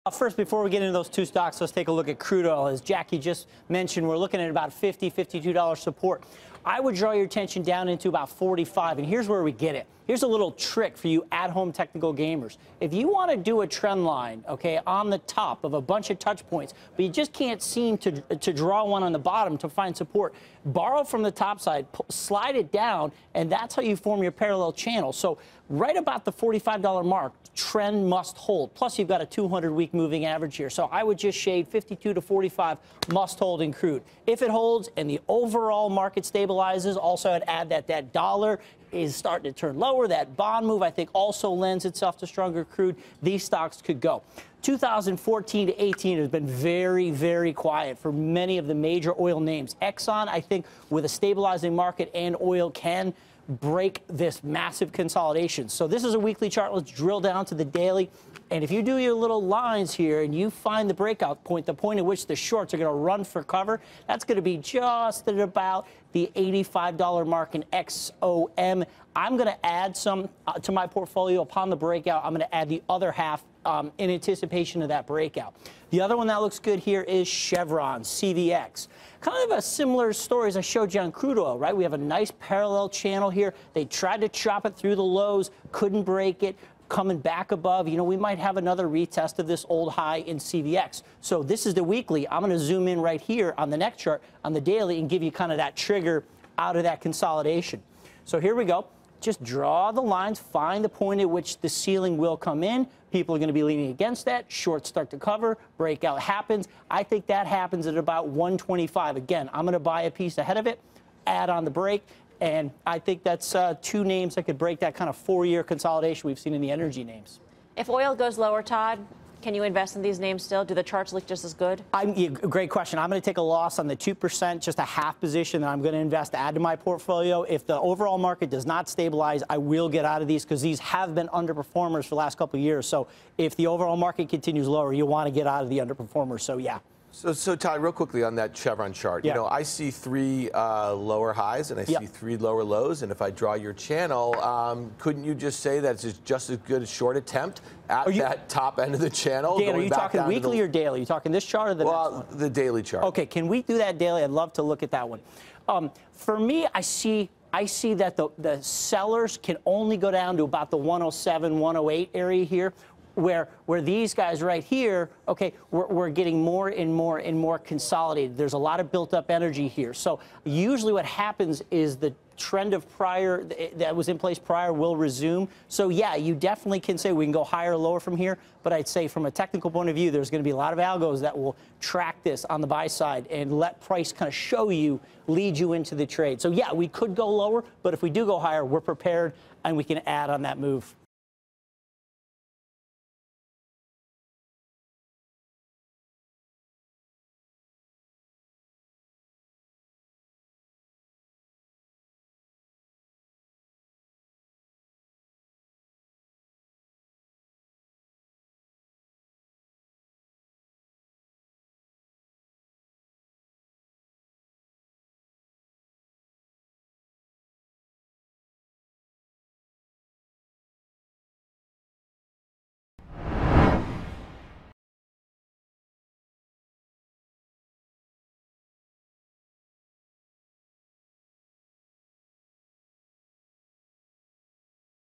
First, before we get into those two stocks, let's take a look at crude oil. As Jackie just mentioned, we're looking at about $50, $52 support. I would draw your attention down into about 45, and here's where we get it. Here's a little trick for you at-home technical gamers. If you want to do a trend line, okay, on the top of a bunch of touch points, but you just can't seem to draw one on the bottom to find support, borrow from the top side, slide it down, and that's how you form your parallel channel. So right about the $45 mark, trend must hold. Plus, you've got a 200-week moving average here. So I would just shade 52 to 45 must hold in crude. If it holds and the overall market stabilizes, also I'd add that dollar is starting to turn lower. That bond move, I think, also lends itself to stronger crude. These stocks could go. 2014 to 18 has been very, very quiet for many of the major oil names. Exxon, I think, with a stabilizing market and oil can break this massive consolidation. So this is a weekly chart. Let's drill down to the daily. And if you do your little lines here and you find the breakout point, the point at which the shorts are going to run for cover, that's going to be just at about the $85 mark in XOM. I'm going to add some to my portfolio upon the breakout. I'm going to add the other half in anticipation of that breakout. The other one that looks good here is Chevron, CVX. Kind of a similar story as I showed you on crude oil, right? We have a nice parallel channel here. They tried to chop it through the lows, couldn't break it. Coming back above, you know, we might have another retest of this old high in CVX. So this is the weekly. I'm going to zoom in right here on the next chart on the daily and give you kind of that trigger out of that consolidation. So here we go. Just draw the lines, find the point at which the ceiling will come in. People are going to be leaning against that. Shorts start to cover. Breakout happens. I think that happens at about 125. Again, I'm going to buy a piece ahead of it, add on the break. And I think that's two names that could break that kind of four-year consolidation we've seen in the energy names. If oil goes lower, Todd, can you invest in these names still? Do the charts look just as good? Great question. I'm going to take a loss on the 2%, just a half position that I'm going to invest, add to my portfolio. If the overall market does not stabilize, I will get out of these because these have been underperformers for the last couple of years. So if the overall market continues lower, you want to get out of the underperformers. So, yeah. So Todd, real quickly on that Chevron chart, you know, I see three lower highs and I see three lower lows. And if I draw your channel, couldn't you just say that it's just as good a short attempt at that top end of the channel? Dan, are you talking weekly or daily? Are you talking this chart or the next one? The daily chart. Okay, can we do that daily? I'd love to look at that one. For me, I see that the sellers can only go down to about the 107, 108 area here. Where these guys right here, okay, we're getting more and more and more consolidated. There's a lot of built-up energy here. So usually what happens is the trend of prior that was in place prior will resume. So, yeah, you definitely can say we can go higher or lower from here. But I'd say from a technical point of view, there's going to be a lot of algos that will track this on the buy side and let price kind of show you, lead you into the trade. So, yeah, we could go lower, but if we do go higher, we're prepared and we can add on that move.